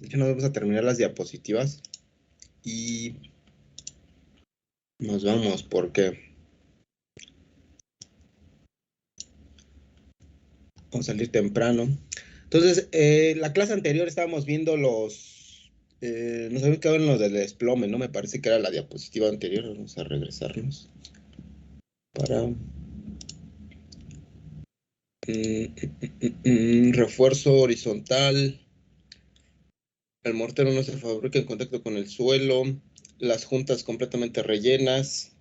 Ya nos vamos a terminar las diapositivas y nos vamos porque vamos a salir temprano. Entonces, la clase anterior estábamos viendo nos habíamos quedado en los del desplome, ¿no? Me parece que era la diapositiva anterior. Vamos a regresarnos para refuerzo horizontal. El mortero no se fabrica en contacto con el suelo. Las juntas completamente rellenas.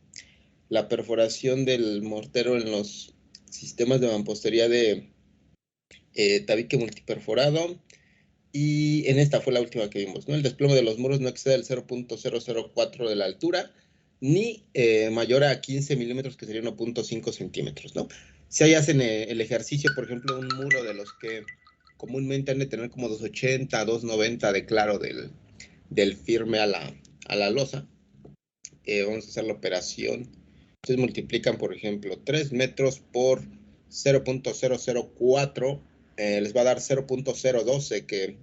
La perforación del mortero en los sistemas de mampostería de tabique multiperforado. Y en esta fue la última que vimos, ¿no? El desplome de los muros no excede el 0.004 de la altura, ni mayor a 15 milímetros, que sería 1.5 centímetros, ¿no? Si ahí hacen el ejercicio, por ejemplo, un muro de los que comúnmente han de tener como 280, 290 de claro del firme a la losa, vamos a hacer la operación. Entonces multiplican, por ejemplo, 3 metros por 0.004, les va a dar 0.012, que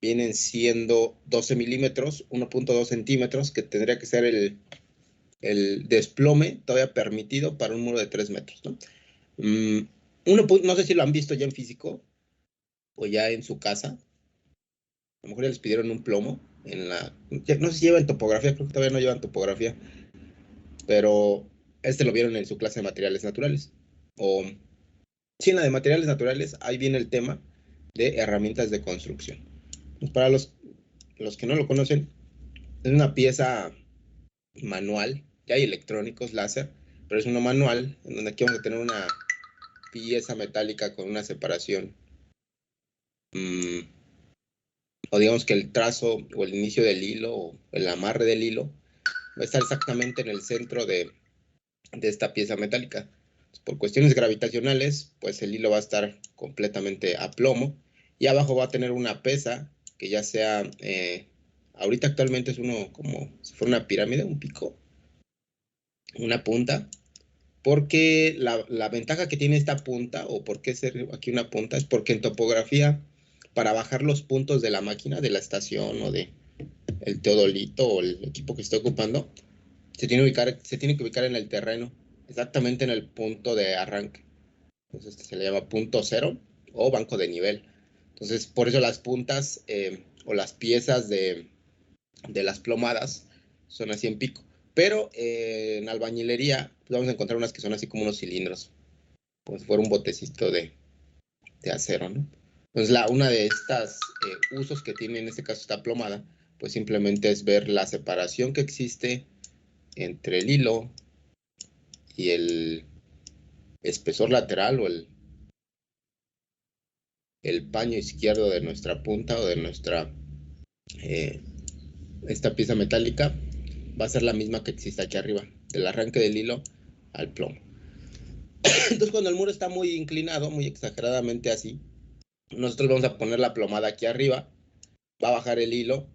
vienen siendo 12 milímetros, 1.2 centímetros, que tendría que ser el desplome todavía permitido para un muro de 3 metros, ¿no? No sé si lo han visto ya en físico o ya en su casa. A lo mejor ya les pidieron un plomo no sé si llevan topografía, creo que todavía no llevan topografía, pero lo vieron en su clase de materiales naturales. O sí, en la de materiales naturales, ahí viene el tema de herramientas de construcción. Pues para los que no lo conocen, es una pieza manual, ya hay electrónicos, láser, pero es uno manual, en donde aquí vamos a tener una pieza metálica con una separación, o digamos que el trazo o el inicio del hilo o el amarre del hilo va a estar exactamente en el centro de esta pieza metálica. Por cuestiones gravitacionales, pues el hilo va a estar completamente a plomo y abajo va a tener una pesa que ya sea, ahorita actualmente es uno como si fuera una pirámide, un pico, una punta, porque la ventaja que tiene esta punta, o por qué ser aquí una punta, es porque en topografía, para bajar los puntos de la máquina, de la estación o de el teodolito o el equipo que esté ocupando, se tiene que ubicar en el terreno, exactamente en el punto de arranque. Entonces se le llama punto cero o banco de nivel. Entonces, por eso las puntas o las piezas de las plomadas son así en pico. Pero en albañilería pues vamos a encontrar unas que son así como unos cilindros, como si fuera un botecito de acero, ¿no? Entonces, una de estas usos que tiene en este caso esta plomada, pues simplemente es ver la separación que existe entre el hilo y el espesor lateral o el paño izquierdo de nuestra punta o de eh, esta pieza metálica, va a ser la misma que existe aquí arriba, del arranque del hilo al plomo. Entonces, cuando el muro está muy inclinado, muy exageradamente así, nosotros vamos a poner la plomada aquí arriba, va a bajar el hilo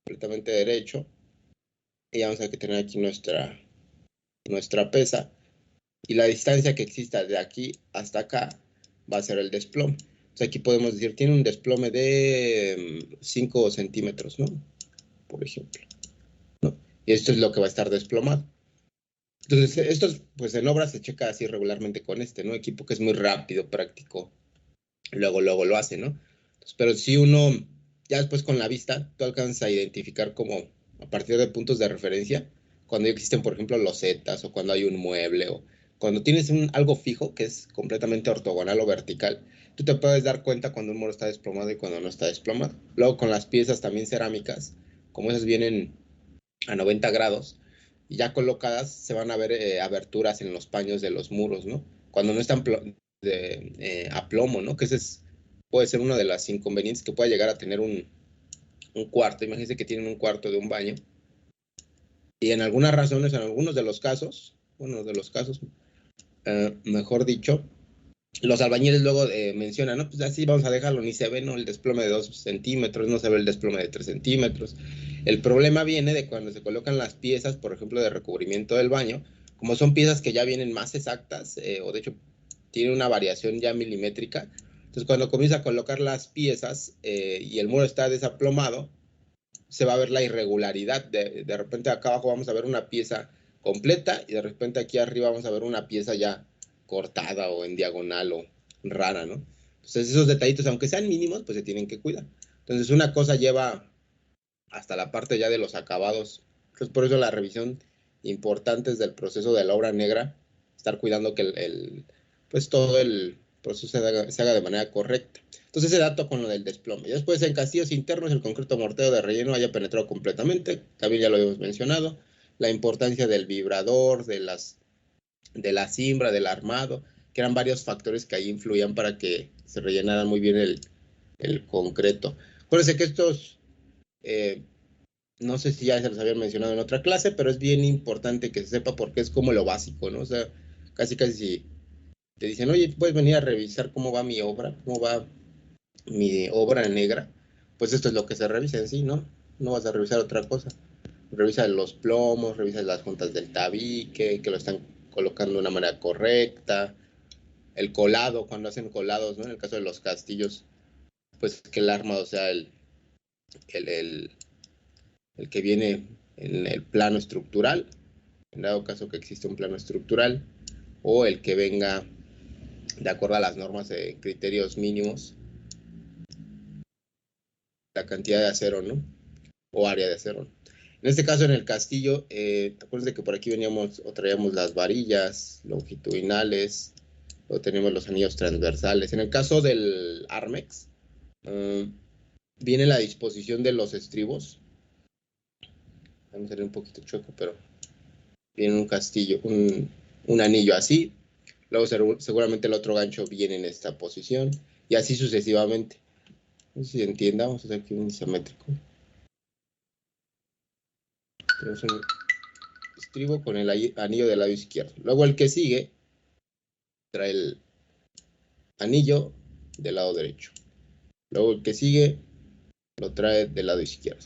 completamente derecho y vamos a tener aquí nuestra pesa, y la distancia que exista de aquí hasta acá va a ser el desplome. Entonces aquí podemos decir, tiene un desplome de 5 centímetros, ¿no? Por ejemplo, ¿no? Y esto es lo que va a estar desplomado. Entonces, esto pues en obra se checa así regularmente con ¿no? Equipo que es muy rápido, práctico, luego lo hace, ¿no? Entonces, pero si uno, ya después con la vista, tú alcanzas a identificar como a partir de puntos de referencia, cuando existen, por ejemplo, losetas o cuando hay un mueble o cuando tienes algo fijo que es completamente ortogonal o vertical, tú te puedes dar cuenta cuando un muro está desplomado y cuando no está desplomado. Luego con las piezas también cerámicas, como esas vienen a 90 grados, y ya colocadas se van a ver aberturas en los paños de los muros, ¿no? Cuando no están a plomo, ¿no? Que puede ser una de las inconvenientes que pueda llegar a tener un cuarto. Imagínense que tienen un cuarto de un baño y en algunas razones, en algunos de los casos, mejor dicho, los albañiles luego mencionan, no, pues así vamos a dejarlo, ni se ve, ¿no? El desplome de 2 centímetros, no se ve el desplome de 3 centímetros. El problema viene de cuando se colocan las piezas, por ejemplo, de recubrimiento del baño, como son piezas que ya vienen más exactas, o de hecho tienen una variación ya milimétrica, Entonces, cuando comienza a colocar las piezas y el muro está desaplomado, se va a ver la irregularidad. De repente acá abajo vamos a ver una pieza completa y de repente aquí arriba vamos a ver una pieza ya cortada o en diagonal o rara, ¿no? Entonces esos detallitos, aunque sean mínimos, pues se tienen que cuidar. Entonces una cosa lleva hasta la parte ya de los acabados. Entonces por eso la revisión importante es del proceso de la obra negra, estar cuidando que pues todo el proceso se haga de manera correcta. Entonces ese dato con lo del desplome. Y después en castillos internos el concreto mortero de relleno haya penetrado completamente, también ya lo habíamos mencionado. La importancia del vibrador, de la cimbra, del armado, que eran varios factores que ahí influían para que se rellenara muy bien el concreto. Acuérdense que estos, no sé si ya se los habían mencionado en otra clase, pero es bien importante que se sepa porque es como lo básico, ¿no? O sea, casi si te dicen, oye, puedes venir a revisar cómo va mi obra, cómo va mi obra negra, pues esto es lo que se revisa en sí, ¿no? No vas a revisar otra cosa. Revisa los plomos, revisa las juntas del tabique, que lo están colocando de una manera correcta, el colado, cuando hacen colados, ¿no? En el caso de los castillos, pues que el armado sea el, el que viene en el plano estructural, en dado caso que existe un plano estructural, o el que venga de acuerdo a las normas de criterios mínimos, la cantidad de acero, ¿no? O área de acero. En este caso, en el castillo, acuérdense que por aquí veníamos o traíamos las varillas longitudinales, o tenemos los anillos transversales. En el caso del Armex, viene la disposición de los estribos. Vamos a salir un poquito chueco, pero viene un castillo, un anillo así. Luego seguramente el otro gancho viene en esta posición y así sucesivamente. No sé si entienda, vamos a hacer aquí un isométrico. Tenemos un estribo con el anillo del lado izquierdo. Luego el que sigue trae el anillo del lado derecho. Luego el que sigue lo trae del lado izquierdo.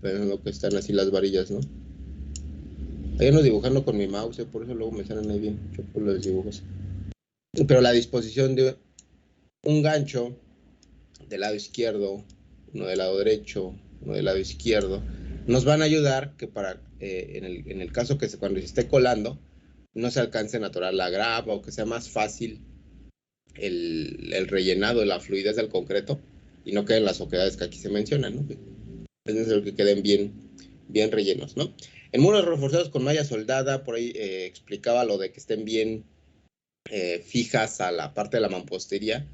Ven lo que están así las varillas, ¿no? Ahí ando dibujando con mi mouse, por eso luego me salen ahí bien chocos los dibujos. Pero la disposición de un gancho del lado izquierdo, uno del lado derecho, uno del lado izquierdo, nos van a ayudar que en el caso que cuando se esté colando, no se alcance a atorar la grava o que sea más fácil el rellenado, la fluidez del concreto y no queden las oquedades que aquí se mencionan, ¿no? Es necesario que queden bien rellenos, ¿no? En muros reforzados con malla soldada, por ahí explicaba lo de que estén bien fijas a la parte de la mampostería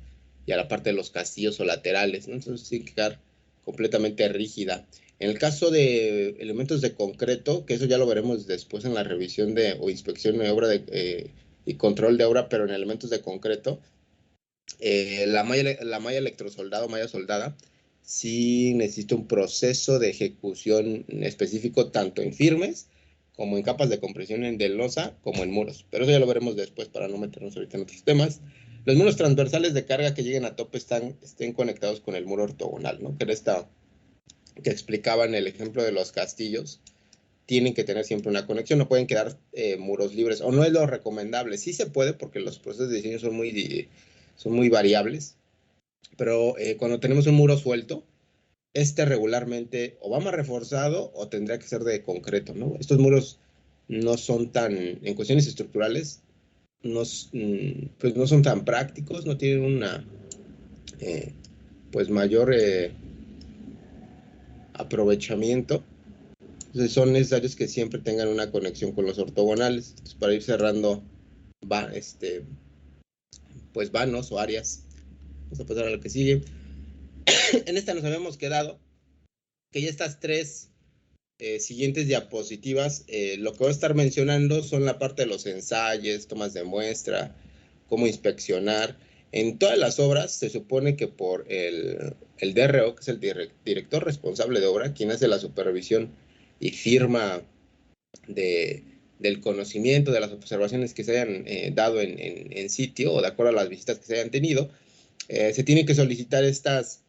y a la parte de los castillos o laterales, ¿no? Entonces tiene que quedar completamente rígida. En el caso de elementos de concreto, que eso ya lo veremos después en la revisión o inspección de obra y control de obra, pero en elementos de concreto, la malla electrosoldada o malla soldada sí necesita un proceso de ejecución específico tanto en firmes como en capas de compresión de losa como en muros. Pero eso ya lo veremos después para no meternos ahorita en otros temas. Los muros transversales de carga que lleguen a tope estén conectados con el muro ortogonal, ¿no? Que era esta que explicaba en el ejemplo de los castillos. Tienen que tener siempre una conexión, no pueden quedar muros libres, o no es lo recomendable. Sí se puede porque los procesos de diseño son muy variables, pero cuando tenemos un muro suelto, este regularmente o va más reforzado o tendría que ser de concreto, ¿no? Estos muros no son en cuestiones estructurales, pues no son tan prácticos, no tienen una pues mayor aprovechamiento. Entonces son necesarios que siempre tengan una conexión con los ortogonales. Entonces, para ir cerrando pues vanos o áreas. Vamos a pasar a lo que sigue. En esta nos habíamos quedado que ya estas tres siguientes diapositivas, lo que voy a estar mencionando son la parte de los ensayos, tomas de muestra, cómo inspeccionar. En todas las obras se supone que por el DRO, que es el director responsable de obra, quien hace la supervisión y firma del conocimiento, de las observaciones que se hayan dado en sitio o de acuerdo a las visitas que se hayan tenido, se tienen que solicitar estas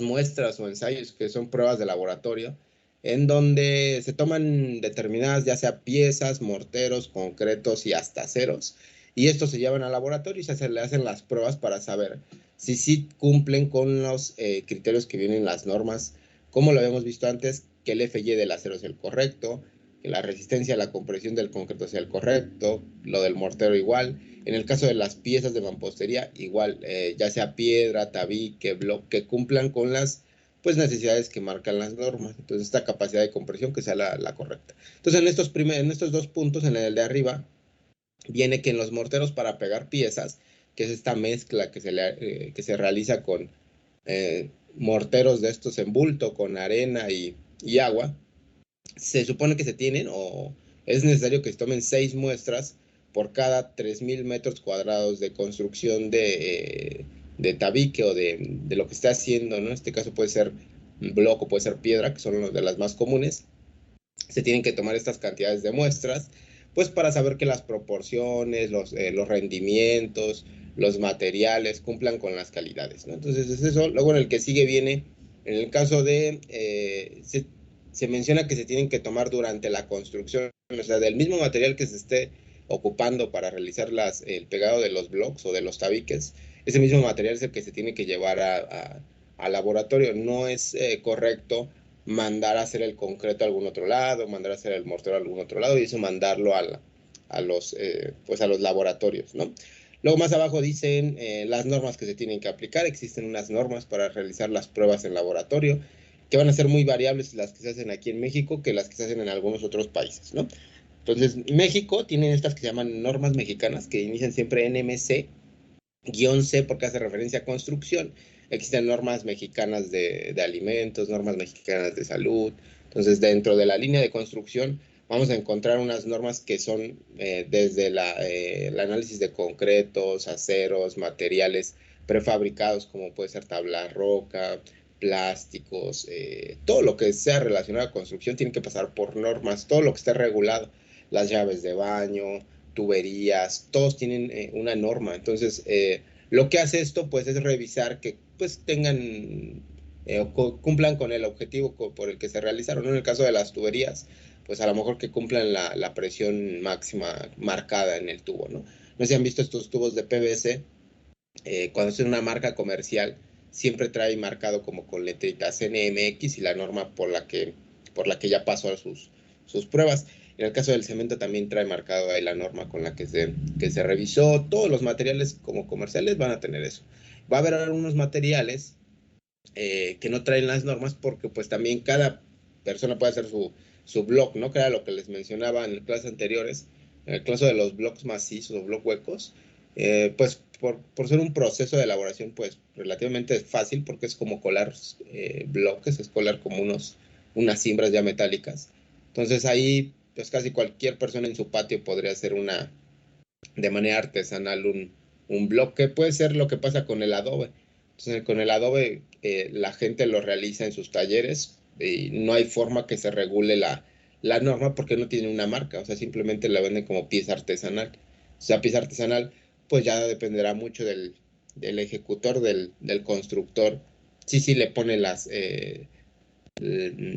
muestras o ensayos que son pruebas de laboratorio, en donde se toman determinadas ya sea piezas, morteros, concretos y hasta aceros, y estos se llevan al laboratorio y se le hacen las pruebas para saber si sí cumplen con los criterios que vienen en las normas, como lo habíamos visto antes, que el FY del acero es el correcto, que la resistencia a la compresión del concreto sea el correcto, lo del mortero igual. En el caso de las piezas de mampostería, igual, ya sea piedra, tabique, bloque, que cumplan con las pues necesidades que marcan las normas. Entonces, esta capacidad de compresión que sea la correcta. Entonces, en estos dos puntos, en el de arriba, viene que en los morteros para pegar piezas, que es esta mezcla que se realiza con morteros de estos en bulto, con arena y agua, se supone que se tienen o es necesario que se tomen 6 muestras por cada 3.000 metros cuadrados de construcción de tabique o de lo que esté haciendo, ¿no? En este caso puede ser un bloque o puede ser piedra, que son de las más comunes. Se tienen que tomar estas cantidades de muestras, pues para saber que las proporciones, los rendimientos, los materiales cumplan con las calidades, ¿no? Entonces es eso. Luego en el que sigue viene, en el caso de, se menciona que se tienen que tomar durante la construcción, o sea, del mismo material que se esté ocupando para realizar el pegado de los blocks o de los tabiques, ese mismo material es el que se tiene que llevar al laboratorio. No es correcto mandar a hacer el concreto a algún otro lado, mandar a hacer el mortero a algún otro lado y eso mandarlo pues a los laboratorios, ¿no? Luego más abajo dicen las normas que se tienen que aplicar. Existen unas normas para realizar las pruebas en laboratorio que van a ser muy variables las que se hacen aquí en México que las que se hacen en algunos otros países, ¿no? Entonces, México tiene estas que se llaman normas mexicanas que inician siempre NMC -C porque hace referencia a construcción. Existen normas mexicanas de alimentos, normas mexicanas de salud. Entonces, dentro de la línea de construcción, vamos a encontrar unas normas que son desde el análisis de concretos, aceros, materiales prefabricados, como puede ser tabla roca, plásticos, todo lo que sea relacionado a construcción tiene que pasar por normas, todo lo que esté regulado, las llaves de baño, tuberías, todos tienen una norma. Entonces, lo que hace esto, pues, es revisar que, pues, tengan, cumplan con el objetivo por el que se realizaron, ¿no? En el caso de las tuberías, pues, a lo mejor que cumplan la presión máxima marcada en el tubo, ¿no? No sé si han visto estos tubos de PVC, cuando es una marca comercial, siempre trae marcado como con letritas NMX y la norma por la que ya pasó a sus pruebas. En el caso del cemento también trae marcado ahí la norma con la que se revisó. Todos los materiales como comerciales van a tener eso. Va a haber algunos materiales que no traen las normas porque pues también cada persona puede hacer su blog, ¿no? Que era lo que les mencionaba en clases anteriores. En el caso de los blogs macizos o blogs huecos, pues por ser un proceso de elaboración pues relativamente fácil porque es como colar bloques, es colar como unas cimbras ya metálicas. Entonces ahí pues casi cualquier persona en su patio podría hacer de manera artesanal un bloque. Puede ser lo que pasa con el adobe. Entonces, con el adobe la gente lo realiza en sus talleres y no hay forma que se regule la norma porque no tiene una marca, o sea, simplemente la venden como pieza artesanal. O sea, pieza artesanal, pues ya dependerá mucho del ejecutor, del constructor, sí le pone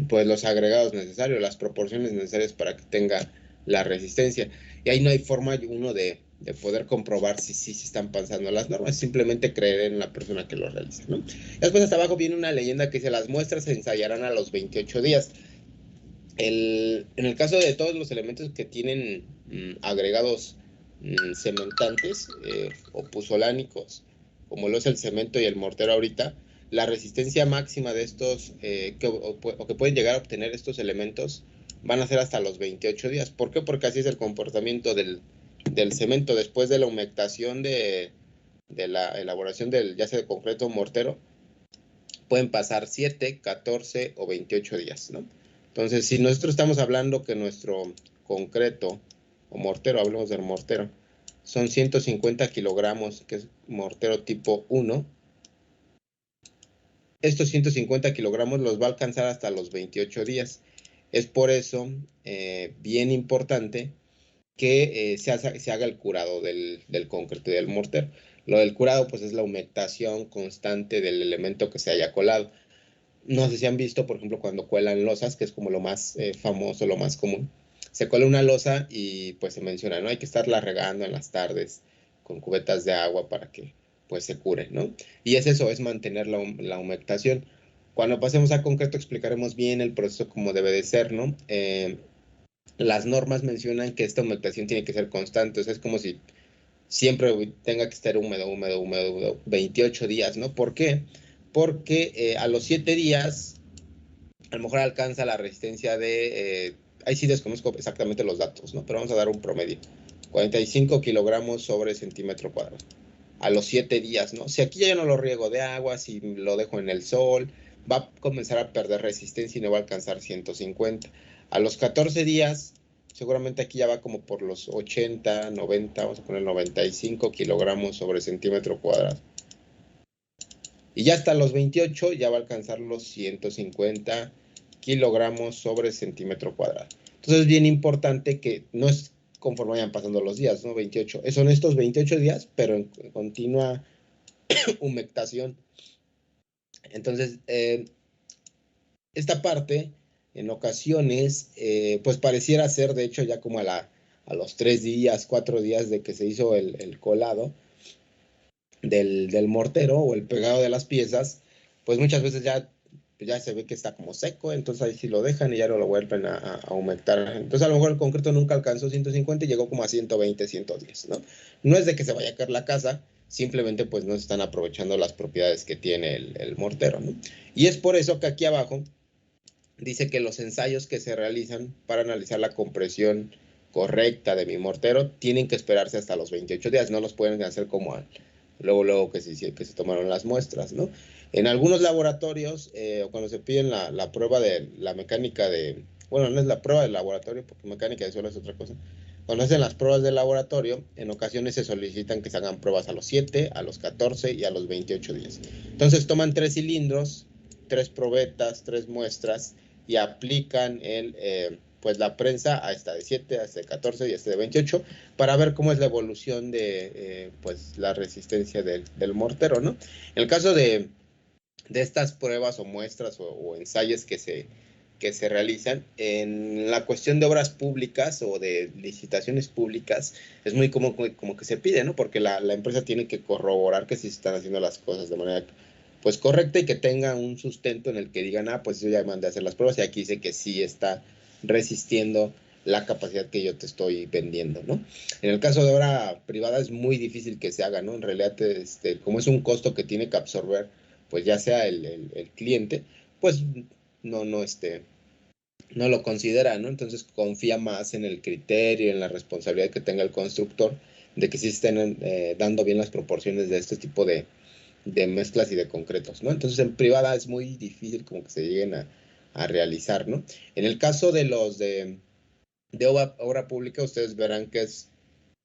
pues los agregados necesarios, las proporciones necesarias para que tenga la resistencia. Y ahí no hay forma uno de poder comprobar si sí se están pasando las normas, simplemente creer en la persona que lo realiza, ¿no? Después hasta abajo viene una leyenda que dice las muestras se ensayarán a los 28 días. En el caso de todos los elementos que tienen agregados cementantes o puzolánicos, como lo es el cemento y el mortero ahorita, la resistencia máxima de estos, o que pueden llegar a obtener estos elementos, van a ser hasta los 28 días. ¿Por qué? Porque así es el comportamiento del cemento después de la humectación de la elaboración ya sea de concreto o mortero. Pueden pasar 7, 14 o 28 días, ¿no? Entonces, si nosotros estamos hablando que nuestro concreto o mortero, hablemos del mortero, son 150 kilogramos, que es mortero tipo 1, estos 150 kilogramos los va a alcanzar hasta los 28 días. Es por eso bien importante que se haga el curado del concreto y del mortero. Lo del curado, pues es la humectación constante del elemento que se haya colado. No sé si han visto, por ejemplo, cuando cuelan losas, que es como lo más famoso, lo más común. se cuela una losa y pues se menciona, ¿no? Hay que estarla regando en las tardes con cubetas de agua para que pues se cure, ¿no? Y es eso, es mantener la humectación. Cuando pasemos a concreto explicaremos bien el proceso como debe de ser, ¿no? Las normas mencionan que esta humectación tiene que ser constante, o sea, es como si siempre tenga que estar húmedo, húmedo, húmedo, húmedo, 28 días, ¿no? ¿Por qué? Porque a los 7 días a lo mejor alcanza la resistencia de, ahí sí desconozco exactamente los datos, ¿no? Pero vamos a dar un promedio, 45 kilogramos sobre centímetro cuadrado. A los 7 días, ¿no? Si aquí ya yo no lo riego de agua, si lo dejo en el sol, va a comenzar a perder resistencia y no va a alcanzar 150. A los 14 días, seguramente aquí ya va como por los 80, 90, vamos a poner 95 kilogramos sobre centímetro cuadrado. Y ya hasta los 28 ya va a alcanzar los 150 kilogramos sobre centímetro cuadrado. Entonces es bien importante que no es conforme vayan pasando los días, ¿no? 28. Son estos 28 días, pero en continua humectación. Entonces, esta parte, en ocasiones, pues pareciera ser, de hecho, ya como a los 3 días, 4 días de que se hizo el colado del mortero o el pegado de las piezas, pues muchas veces ya se ve que está como seco, entonces ahí sí lo dejan y ya no lo vuelven a humectar. Entonces a lo mejor el concreto nunca alcanzó 150 y llegó como a 120, 110, ¿no? No es de que se vaya a caer la casa, simplemente pues no se están aprovechando las propiedades que tiene el mortero, ¿no? Y es por eso que aquí abajo dice que los ensayos que se realizan para analizar la compresión correcta de mi mortero tienen que esperarse hasta los 28 días, no los pueden hacer como luego que se tomaron las muestras, ¿no? En algunos laboratorios, o cuando se piden la prueba de la mecánica bueno, no es la prueba del laboratorio, porque mecánica de suelo es otra cosa. Cuando hacen las pruebas del laboratorio, en ocasiones se solicitan que se hagan pruebas a los 7, a los 14 y a los 28 días. Entonces toman 3 cilindros, 3 probetas, 3 muestras y aplican pues la prensa a esta de 7, a esta de 14 y a esta de 28 para ver cómo es la evolución de pues la resistencia del mortero, ¿no? En el caso de estas pruebas o muestras o ensayos que se realizan en la cuestión de obras públicas o de licitaciones públicas, es muy como que se pide, ¿no? Porque la empresa tiene que corroborar que sí se están haciendo las cosas de manera pues correcta y que tenga un sustento en el que digan, pues yo ya mandé a hacer las pruebas y aquí dice que sí está resistiendo la capacidad que yo te estoy vendiendo, ¿no? En el caso de obra privada es muy difícil que se haga, ¿no? En realidad, como es un costo que tiene que absorber, pues ya sea el cliente, pues no, no lo considera, ¿no? Entonces confía más en el criterio, en la responsabilidad que tenga el constructor, de que sí estén dando bien las proporciones de este tipo de mezclas y de concretos, ¿no? Entonces en privada es muy difícil como que se lleguen a realizar, ¿no? En el caso de los de obra pública, ustedes verán que es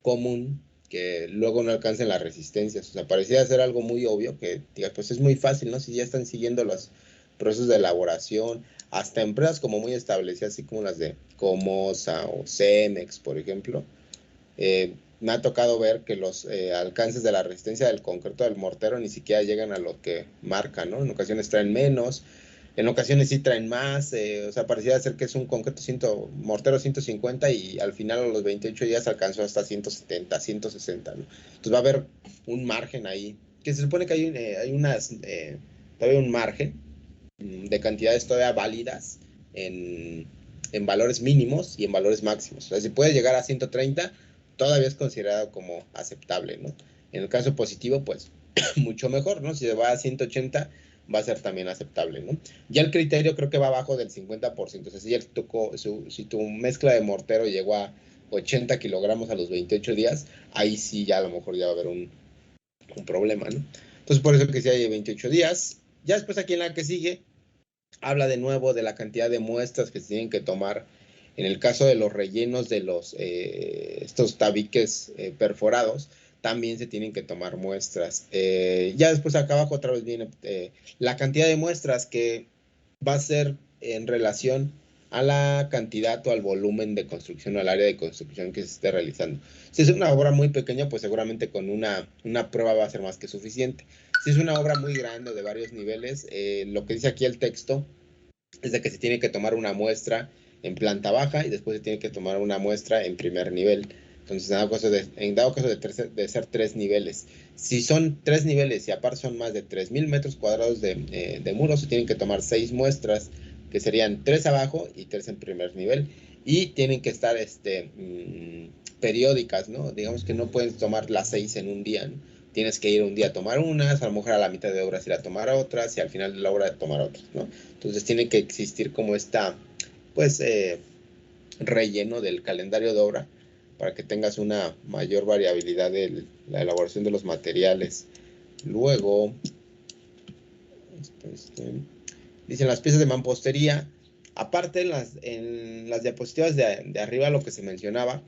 común que luego no alcancen las resistencias. O sea, parecía ser algo muy obvio que, diga, pues es muy fácil, ¿no? Si ya están siguiendo los procesos de elaboración, hasta empresas como muy establecidas, así como las de Comosa o Cemex, por ejemplo, me ha tocado ver que los alcances de la resistencia del concreto del mortero ni siquiera llegan a lo que marcan, ¿no? En ocasiones traen menos, en ocasiones sí traen más, o sea, parecía ser que es un concreto mortero 150 y al final a los 28 días alcanzó hasta 170, 160, ¿no? Entonces va a haber un margen ahí, que se supone que todavía un margen de cantidades todavía válidas en, en valores mínimos y en valores máximos. O sea, si puede llegar a 130, todavía es considerado como aceptable, ¿no? En el caso positivo, pues mucho mejor, ¿no? Si se va a 180, va a ser también aceptable, ¿no? Ya el criterio creo que va abajo del 50%. O sea, si tu mezcla de mortero llegó a 80 kilogramos a los 28 días, ahí sí ya a lo mejor ya va a haber un problema, ¿no? Entonces, por eso que si hay 28 días, ya después aquí en la que sigue, habla de nuevo de la cantidad de muestras que se tienen que tomar en el caso de los rellenos de estos tabiques perforados, también se tienen que tomar muestras. Ya después acá abajo otra vez viene la cantidad de muestras que va a ser en relación a la cantidad o al volumen de construcción o al área de construcción que se esté realizando. Si es una obra muy pequeña, pues seguramente con una prueba va a ser más que suficiente. Si es una obra muy grande de varios niveles, lo que dice aquí el texto es de que se tiene que tomar una muestra en planta baja y después se tiene que tomar una muestra en primer nivel. Entonces, en dado caso de ser 3 niveles, si son 3 niveles y aparte son más de 3.000 metros cuadrados de muros, se tienen que tomar 6 muestras, que serían 3 abajo y 3 en primer nivel, y tienen que estar periódicas, ¿no? Digamos que no pueden tomar las 6 en un día, ¿no? Tienes que ir un día a tomar unas, a lo mejor a la mitad de obras ir a tomar otras, y al final de la obra tomar otras, ¿no? Entonces tiene que existir como pues, relleno del calendario de obra, para que tengas una mayor variabilidad de la elaboración de los materiales. Luego, dicen las piezas de mampostería. Aparte, en las diapositivas de arriba, lo que se mencionaba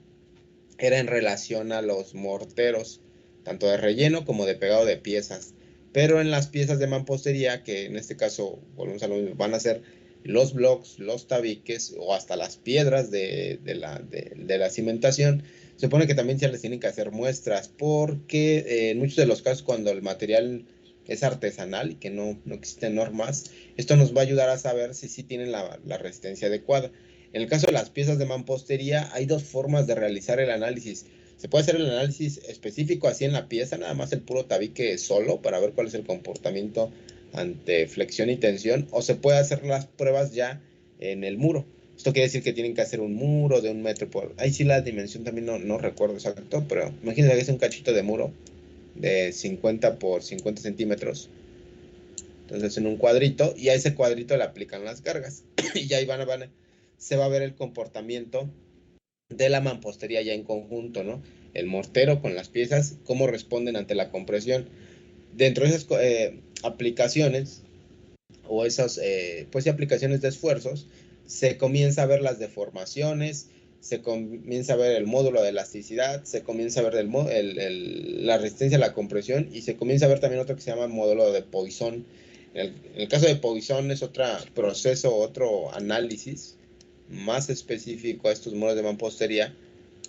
era en relación a los morteros, tanto de relleno como de pegado de piezas. Pero en las piezas de mampostería, que en este caso volvemos a lo mismo, van a ser los blocks, los tabiques o hasta las piedras de la cimentación, se supone que también se les tienen que hacer muestras, porque en muchos de los casos, cuando el material es artesanal y que no existen normas, esto nos va a ayudar a saber si sí tienen la resistencia adecuada. En el caso de las piezas de mampostería, hay 2 formas de realizar el análisis. Se puede hacer el análisis específico así en la pieza, nada más el puro tabique solo, para ver cuál es el comportamiento ante flexión y tensión, o se puede hacer las pruebas ya en el muro. Esto quiere decir que tienen que hacer un muro de 1 metro por... Ahí sí la dimensión también no recuerdo exacto, pero imagínense que es un cachito de muro de 50 por 50 centímetros. Entonces en un cuadrito, y a ese cuadrito le aplican las cargas. Y ahí se va a ver el comportamiento de la mampostería ya en conjunto, ¿no? El mortero con las piezas, cómo responden ante la compresión. Dentro de esas aplicaciones, o esas pues, aplicaciones de esfuerzos, se comienza a ver las deformaciones, se comienza a ver el módulo de elasticidad, se comienza a ver la resistencia a la compresión, y se comienza a ver también otro que se llama módulo de Poisson. En el caso de Poisson es otro proceso, otro análisis más específico a estos muros de mampostería,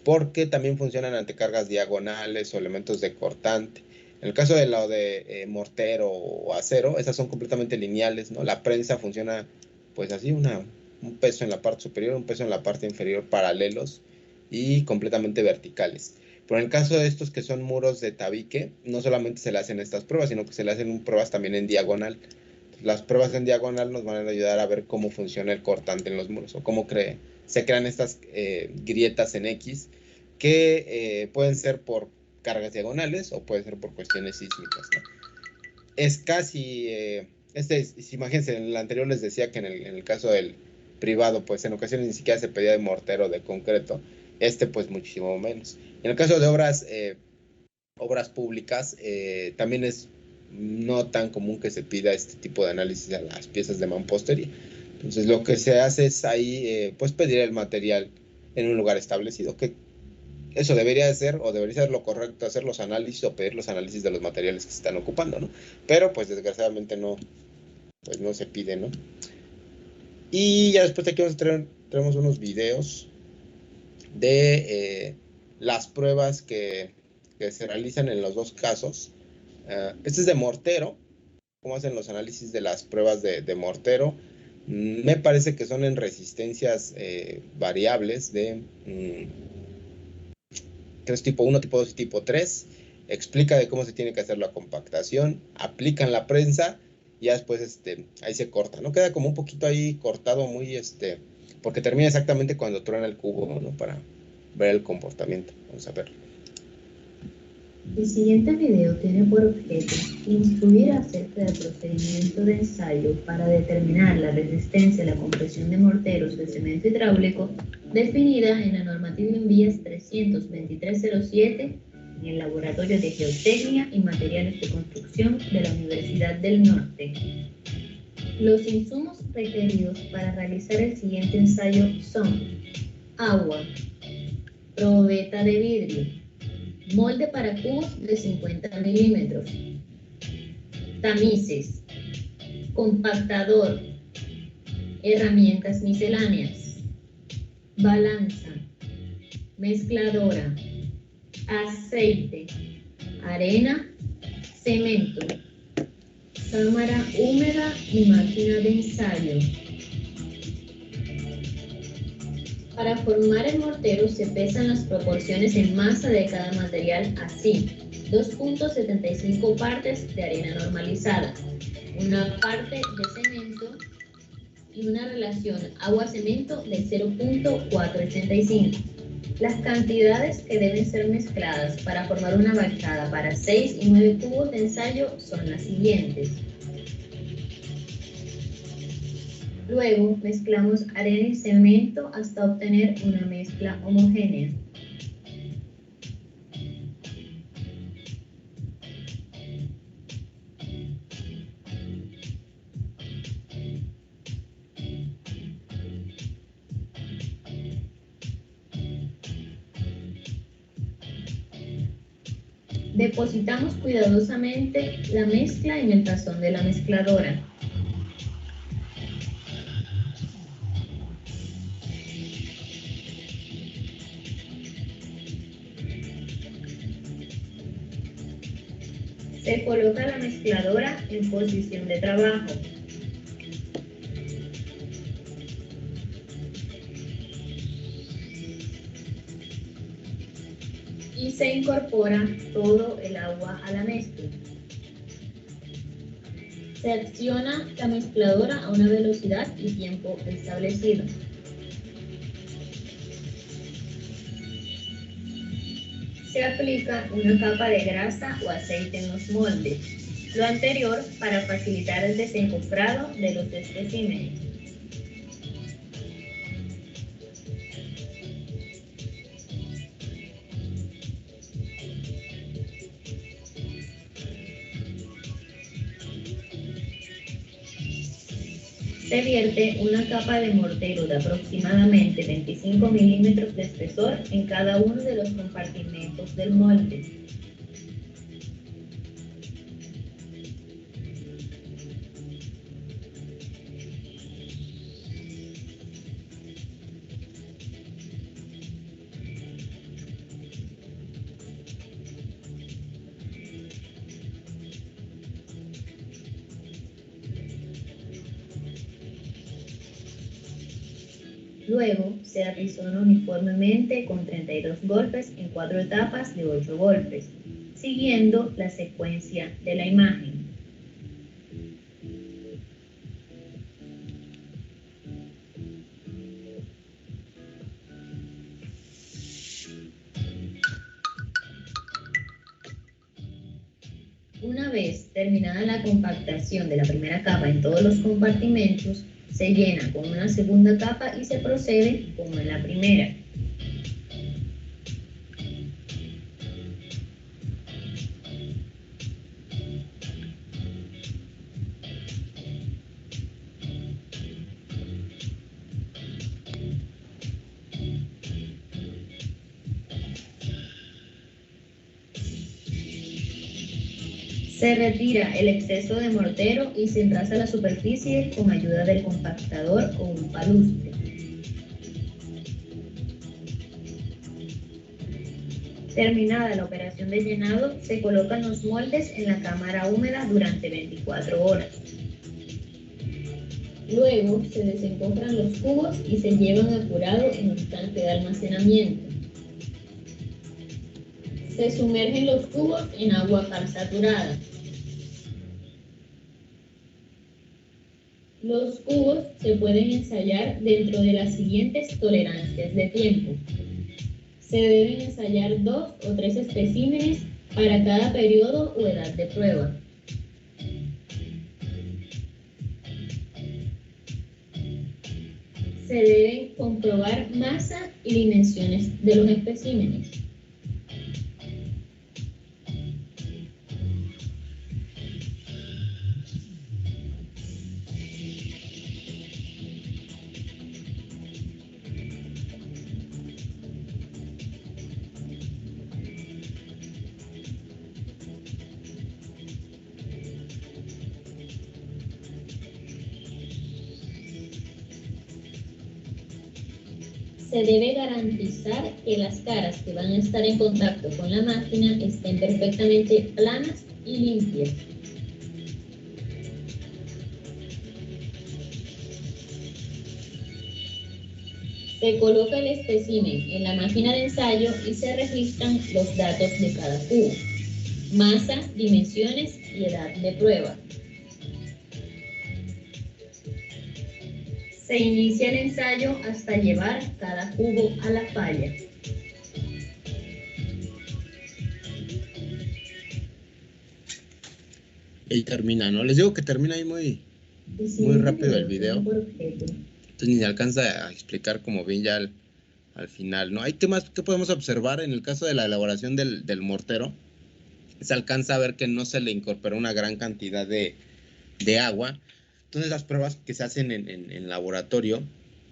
porque también funcionan ante cargas diagonales o elementos de cortante. En el caso de lo de mortero o acero, esas son completamente lineales, ¿no? La prensa funciona pues así, un peso en la parte superior, un peso en la parte inferior, paralelos y completamente verticales. Pero en el caso de estos que son muros de tabique, no solamente se le hacen estas pruebas, sino que se le hacen pruebas también en diagonal. Las pruebas en diagonal nos van a ayudar a ver cómo funciona el cortante en los muros, o cómo se crean estas grietas en X, que pueden ser por cargas diagonales o pueden ser por cuestiones sísmicas, ¿no? Es casi, imagínense, en el anterior les decía que en el caso del privado, pues en ocasiones ni siquiera se pedía de mortero, de concreto, pues muchísimo menos. En el caso de obras públicas, también es no tan común que se pida este tipo de análisis a las piezas de mampostería. Entonces lo que se hace es ahí pues pedir el material en un lugar establecido, que eso debería ser, o debería ser lo correcto, hacer los análisis o pedir los análisis de los materiales que se están ocupando, ¿no? Pero pues desgraciadamente no se pide, ¿no? Y ya después de aquí tenemos unos videos de las pruebas que se realizan en los 2 casos. Este es de mortero, cómo hacen los análisis de las pruebas de mortero. Me parece que son en resistencias variables de 3 tipo 1, tipo 2 y tipo 3. Explica de cómo se tiene que hacer la compactación, aplican la prensa y ya después ahí se corta, ¿no? Queda como un poquito ahí cortado, muy porque termina exactamente cuando truena el cubo, ¿no? Para ver el comportamiento. Vamos a verlo. El siguiente video tiene por objeto instruir acerca del procedimiento de ensayo para determinar la resistencia a la compresión de morteros de cemento hidráulico definida en la normativa INVIAS 32307 en el Laboratorio de Geotecnia y Materiales de Construcción de la Universidad del Norte. Los insumos requeridos para realizar el siguiente ensayo son agua, probeta de vidrio, molde para cubos de 50 milímetros, tamices, compactador, herramientas misceláneas, balanza, mezcladora, aceite, arena, cemento, cámara húmeda y máquina de ensayo. Para formar el mortero se pesan las proporciones en masa de cada material así: 2.75 partes de arena normalizada, una parte de cemento y una relación agua-cemento de 0.485. Las cantidades que deben ser mezcladas para formar una bachada para 6 y 9 cubos de ensayo son las siguientes. Luego mezclamos arena y cemento hasta obtener una mezcla homogénea. Depositamos cuidadosamente la mezcla en el tazón de la mezcladora. Se coloca la mezcladora en posición de trabajo. Y se incorpora todo el agua a la mezcla. Se acciona la mezcladora a una velocidad y tiempo establecido. Se aplica una capa de grasa o aceite en los moldes, lo anterior para facilitar el desencofrado de los especímenes. Se vierte una capa de mortero de aproximadamente 25 milímetros de espesor en cada uno de los compartimentos del molde. Luego se aprisona uniformemente con 32 golpes en 4 etapas de 8 golpes, siguiendo la secuencia de la imagen. Una vez terminada la compactación de la primera capa en todos los compartimentos, se llena con una segunda capa y se procede como en la primera. Se retira el exceso de mortero y se enrasa la superficie con ayuda del compactador o un palustre. Terminada la operación de llenado, se colocan los moldes en la cámara húmeda durante 24 horas. Luego se desencofran los cubos y se llevan apurado en un tanque de almacenamiento. Se sumergen los cubos en agua cal saturada. Los cubos se pueden ensayar dentro de las siguientes tolerancias de tiempo. Se deben ensayar 2 o 3 especímenes para cada periodo o edad de prueba. Se deben comprobar masa y dimensiones de los especímenes. Se debe garantizar que las caras que van a estar en contacto con la máquina estén perfectamente planas y limpias. Se coloca el espécimen en la máquina de ensayo y se registran los datos de cada cubo: masa, dimensiones y edad de prueba. Se inicia el ensayo hasta llevar cada cubo a la falla. Y termina, ¿no? Les digo que termina ahí muy rápido el video. Entonces ni se alcanza a explicar como bien ya al final, ¿no? Hay temas que podemos observar en el caso de la elaboración del mortero. Se alcanza a ver que no se le incorporó una gran cantidad de agua. Entonces las pruebas que se hacen en laboratorio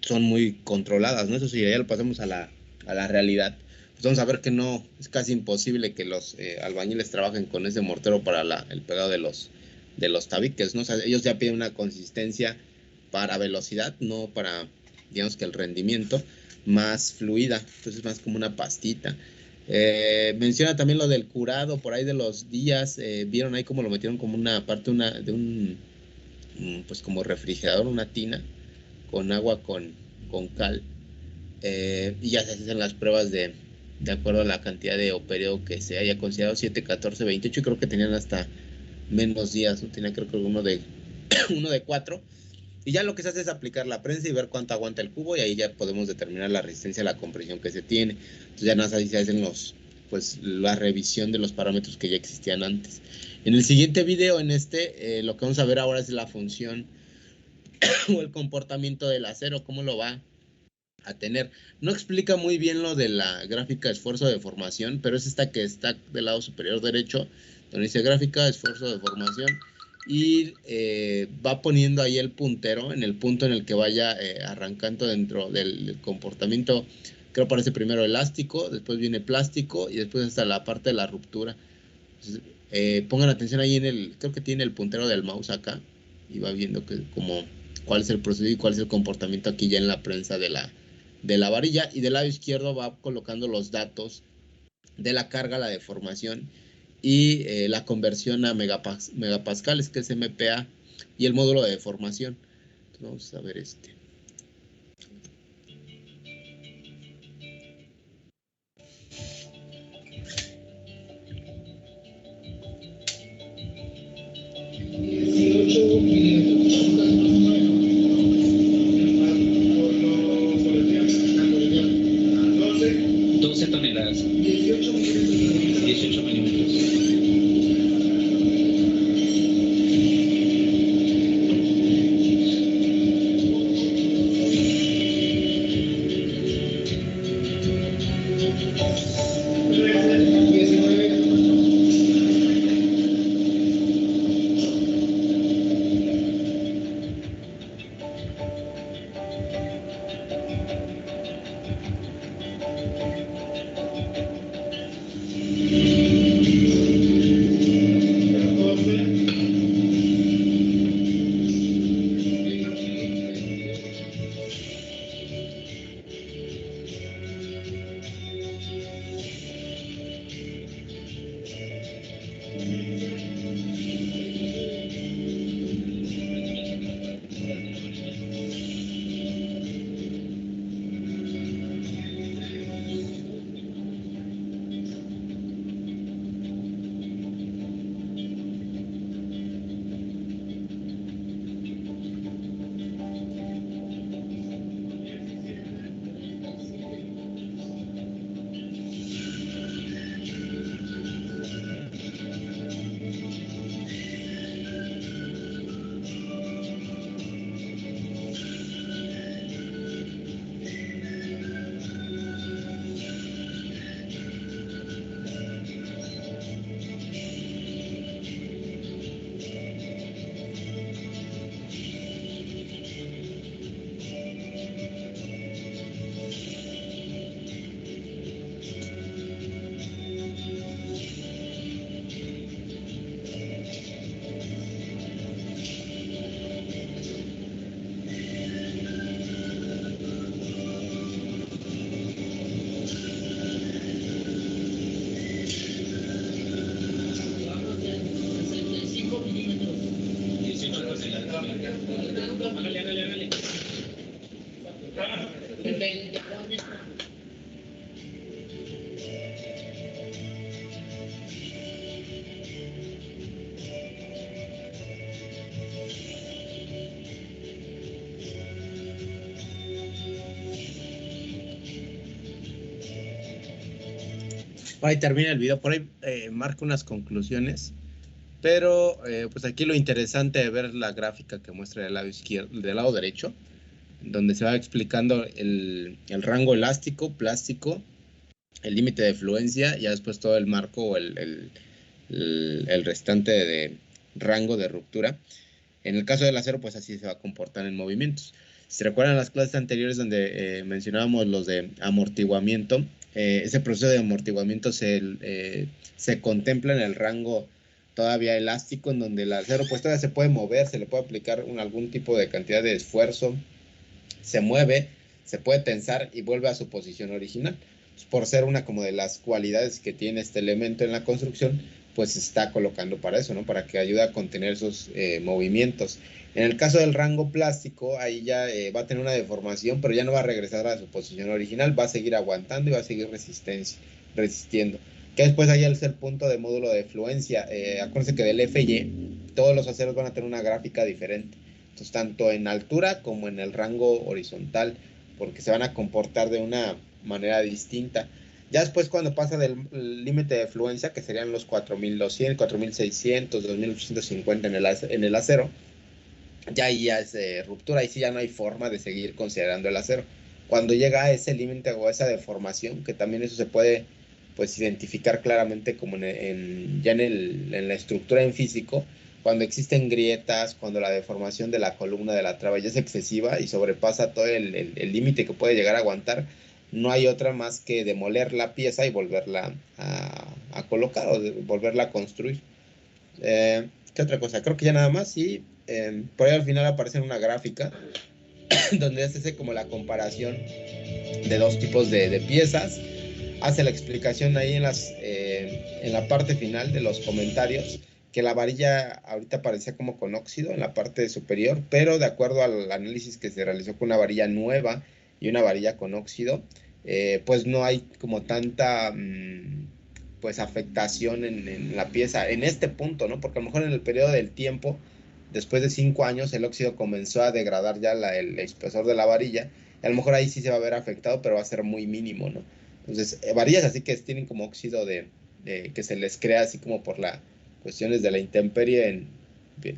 son muy controladas, ¿no? Eso sí, ya lo pasamos a la realidad. Pues vamos a ver que no, es casi imposible que los albañiles trabajen con ese mortero para el pegado de los tabiques, ¿no? O sea, ellos ya piden una consistencia para velocidad, no para, digamos que el rendimiento, más fluida. Entonces más como una pastita. Menciona también lo del curado por ahí de los días. Vieron ahí cómo lo metieron como una parte de un pues como refrigerador, una tina con agua con cal, y ya se hacen las pruebas de acuerdo a la cantidad de o periodo que se haya considerado, 7, 14, 28, y creo que tenían hasta menos días, ¿no? Tenía creo que uno de 4, y ya lo que se hace es aplicar la prensa y ver cuánto aguanta el cubo, y ahí ya podemos determinar la resistencia a la compresión que se tiene. Entonces ya nada más ahí se hacen la revisión de los parámetros que ya existían antes. En el siguiente video, lo que vamos a ver ahora es la función o el comportamiento del acero, cómo lo va a tener. No explica muy bien lo de la gráfica de esfuerzo de formación, pero es esta que está del lado superior derecho, donde dice gráfica de esfuerzo de formación, y va poniendo ahí el puntero en el punto en el que vaya arrancando dentro del comportamiento. Creo que aparece primero elástico, después viene plástico y después hasta la parte de la ruptura. Entonces, pongan atención ahí creo que tiene el puntero del mouse acá y va viendo cuál es el proceso y cuál es el comportamiento aquí ya en la prensa de la varilla, y del lado izquierdo va colocando los datos de la carga, la deformación y la conversión a megapascales, que es MPa, y el módulo de deformación. Entonces vamos a ver este. Hágale. Ahí termina el video, por ahí marco unas conclusiones, pero pues aquí lo interesante de ver la gráfica que muestra del lado izquierdo, del lado derecho, donde se va explicando el rango elástico, plástico, el límite de fluencia, y ya después todo el marco o el restante de rango de ruptura. En el caso del acero, pues así se va a comportar en movimientos. Si se recuerdan las clases anteriores donde mencionábamos los de amortiguamiento, ese proceso de amortiguamiento se contempla en el rango todavía elástico, en donde el acero pues todavía se puede mover, se le puede aplicar algún tipo de cantidad de esfuerzo, se mueve, se puede tensar y vuelve a su posición original. Pues por ser una como de las cualidades que tiene este elemento en la construcción, pues se está colocando para eso, ¿no? Para que ayude a contener esos movimientos. En el caso del rango plástico, ahí ya va a tener una deformación, pero ya no va a regresar a su posición original, va a seguir aguantando y va a seguir resistiendo. Que después ahí es el punto de módulo de fluencia. Acuérdense que del FY todos los aceros van a tener una gráfica diferente. Entonces, tanto en altura como en el rango horizontal, porque se van a comportar de una manera distinta. Ya después, cuando pasa del límite de fluencia, que serían los 4200, 4600, 2850 en el acero, ya ahí ya es ruptura, ahí sí ya no hay forma de seguir considerando el acero. Cuando llega a ese límite o a esa deformación, que también eso se puede pues identificar claramente como en la estructura en físico, cuando existen grietas, cuando la deformación de la columna de la traba ya es excesiva y sobrepasa todo el límite que puede llegar a aguantar, no hay otra más que demoler la pieza y volverla a colocar o volverla a construir. ¿Qué otra cosa? Creo que ya nada más, y por ahí al final aparece una gráfica donde hace como la comparación de dos tipos de piezas. Hace la explicación ahí en la parte final de los comentarios, que la varilla ahorita parecía como con óxido en la parte superior, pero de acuerdo al análisis que se realizó con una varilla nueva y una varilla con óxido, pues no hay como tanta pues afectación en la pieza en este punto, ¿no? Porque a lo mejor en el periodo del tiempo, después de 5 años, el óxido comenzó a degradar ya el espesor de la varilla, y a lo mejor ahí sí se va a ver afectado, pero va a ser muy mínimo, ¿no? Entonces, varillas así que tienen como óxido que se les crea así como por las cuestiones de la intemperie,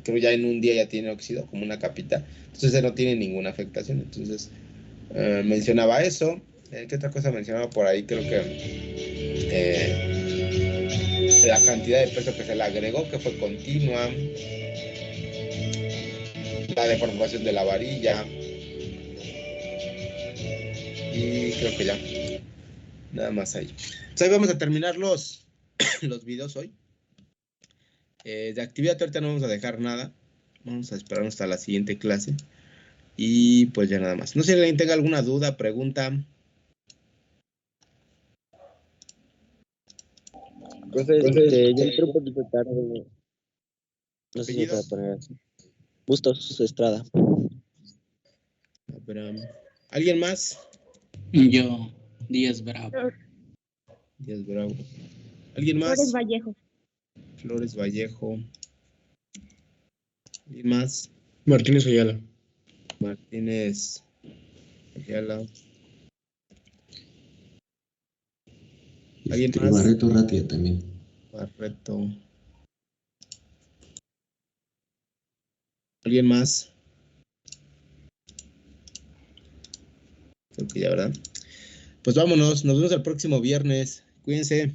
creo ya en un día ya tiene óxido, como una capita, entonces no tiene ninguna afectación. Entonces, mencionaba eso. ¿Qué otra cosa mencionaba por ahí? Creo que la cantidad de peso que se le agregó, que fue continua, la deformación de la varilla, y creo que ya, nada más ahí. Pues ahí vamos a terminar los videos hoy. De actividad ahorita no vamos a dejar nada, vamos a esperar hasta la siguiente clase, y pues ya nada más. No sé si alguien tenga alguna duda, pregunta. Profe, yo entré un poquito tarde. No sé si me puede poner así. Bustos Estrada. ¿Alguien más? Yo, Díaz Bravo. Díaz Bravo. ¿Alguien más? Flores Vallejo. Flores Vallejo. ¿Alguien más? Martínez Ayala. Martínez Ayala. ¿Alguien más? Barreto Ratia también. Barreto. ¿Alguien más? Creo que ya, ¿verdad? Pues vámonos, nos vemos el próximo viernes. Cuídense.